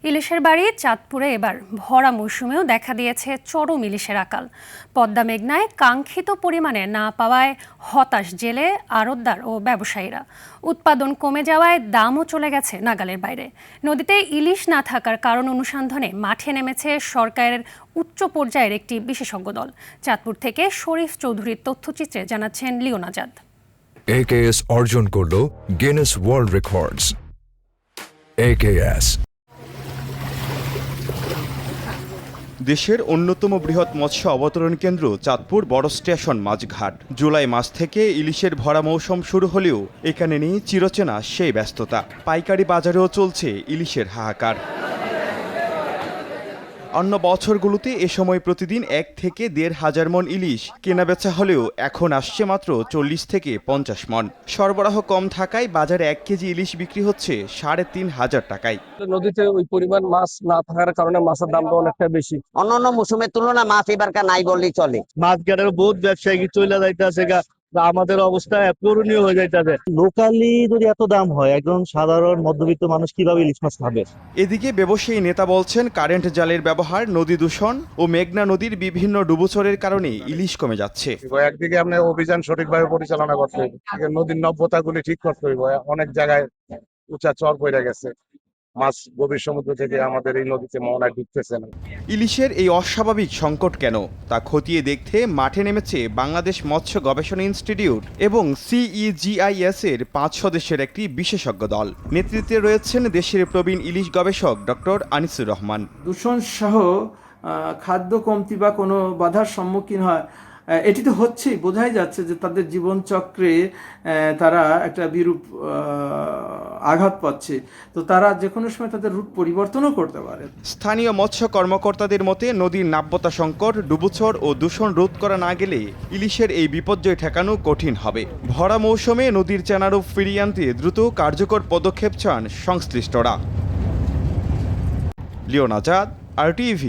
ইলিশের বাড়ি চাঁদপুরে এবার ভরা মৌসুমেও দেখা দিয়েছে চরম ইলিশের আকাল। পদ্মা মেঘনায় কাঙ্ক্ষিত পরিমাণে না পাওয়ায় হতাশ জেলে, আড়তদার ও ব্যবসায়ীরা। উৎপাদন কমে যাওয়ায় দামও চলে গেছে নাগালের বাইরে। নদীতে ইলিশ না থাকার কারণ অনুসন্ধানে মাঠে নেমেছে সরকারের উচ্চ পর্যায়ের একটি বিশেষজ্ঞ দল। চাঁদপুর থেকে শরীফ চৌধুরীর তথ্যচিত্রে জানাচ্ছেন লিওন আজাদ। AKS অর্জন করল গিনেস ওয়ার্ল্ড রেকর্ডস। AKS দেশের অন্যতম বৃহৎ মৎস্য অবতরণ কেন্দ্র চাঁদপুর বড় স্টেশন মাঝঘাট। জুলাই মাস থেকে ইলিশের ভরা মৌসুম শুরু হলেও এখানে নেই চিরচেনা সেই ব্যস্ততা। পাইকারি বাজারেও চলছে ইলিশের হাহাকার। অন্য বছরগুলোতে এ সময় প্রতিদিন 1 থেকে 1,500 মন ইলিশ কেনাবেচা হলেও এখন আসছে মাত্র 40 থেকে 50 মন। সরবরাহ কম থাকায় বাজারে 1 কেজি ইলিশ বিক্রি হচ্ছে 3,500 টাকায়। নদীতে ওই পরিমাণ মাছ না থাকার কারণে মাছের দামটা অনেকটা বেশি। অন্যান্য মৌসুমের তুলনায় মাছ এবারকার নাই বললেই চলে। মাছ গাড়ের বহুত ব্যবসায়ী চলে যাইতেছে, আমাদের অবস্থা করণীয় হয়ে যাইতেছে। লোকালি যদি এত দাম হয়, একজন সাধারণ মধ্যবিত্ত মানুষ কিভাবে ইলিশ মাছ খাবে? এদিকে ব্যবসায়ী নেতা বলছেন, কারেন্ট জালের ব্যবহার, নদী দূষণ ও মেঘনা নদীর বিভিন্ন ডুবোচরের কারণে ইলিশ কমে যাচ্ছে। একদিকে আমরা অভিযান সঠিকভাবে পরিচালনা করতে হবে, নদীর নব্যতাগুলি ঠিক করতে হবে। অনেক জায়গায় উঁচা চর পড়ে গেছে, মাছ গভীর সমুদ্র থেকে আমাদের এই নদীতে মোহনায় ঢুকতেছে না। ইলিশের এই অস্বাভাবিক সংকট কেন তা খতিয়ে দেখতে মাঠে নেমেছে বাংলাদেশ মৎস্য গবেষণা ইনস্টিটিউট এবং CEGIS এর 5 সদস্যের একটি বিশেষজ্ঞ দল। নেতৃত্বে রয়েছেন দেশের প্রবীণ ইলিশ গবেষক ডক্টর আনিসুর রহমান। দূষণ সহ খাদ্য কমতি বা কোনো বাধার সম্মুখীন হয়, এটি তো হচ্ছেই, বোঝাই যাচ্ছে যে তাদের জীবনচক্রে তারা একটা বিরূপ আঘাত পাচ্ছে। তো তারা যে কোনো সময় তাদের রুট পরিবর্তনও করতে পারে। স্থানীয় মৎস্য কর্মকর্তাদের মতে, নদীর নাব্যতা সংকট, ডুবোচর ও দূষণ রোধ করা না গেলে ইলিশের এই বিপর্যয় ঠেকানো কঠিন হবে। ভরা মৌসুমে নদীর চেনারূপ ফিরিয়ে আনতে দ্রুত কার্যকর পদক্ষেপ চান সংশ্লিষ্টরা। লিওন আজাদ, RTV।